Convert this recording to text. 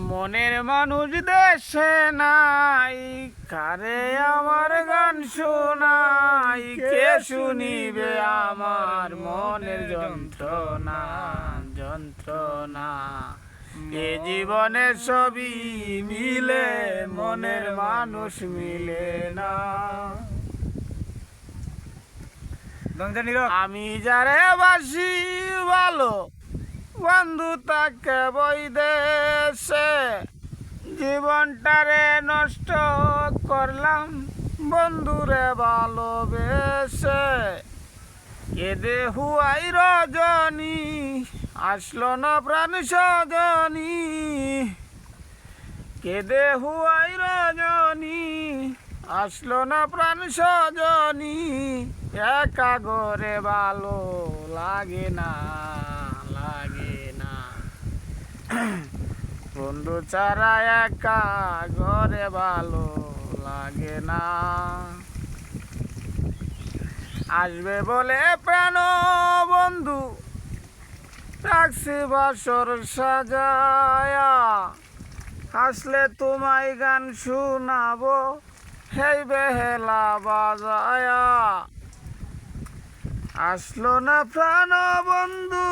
মনের মানুষ দেশে নাই, কারে আমার গান শোনাই, কে শুনিবে আমার মনের যন্ত্রণা যন্ত্রণা। এ জীবনে সবই মিলে, মনের মানুষ মিলে না। আমি যারে বাসি ভালো, বন্ধু তাকে বৈদেশে, জীবনটারে নষ্ট করলাম বন্ধুরে ভালোবেসে। কেঁদে হুয়াই রজনী, আসলো না প্রাণ সজনী। কেঁদে হুয়াই রজনী, আসলো না প্রাণ সজনী। একা ঘরে ভালো লাগে না, লাগে না। বন্ধু ছাড়া একা ঘরে ভালো লাগে না। আসবে বলে প্রাণ বন্ধু, রাখছি বাসর সাজায়া। আসলে তোমায় গান শোনাবো, হেই বেহেলা বাজায়া। আসলো না প্রাণ বন্ধু।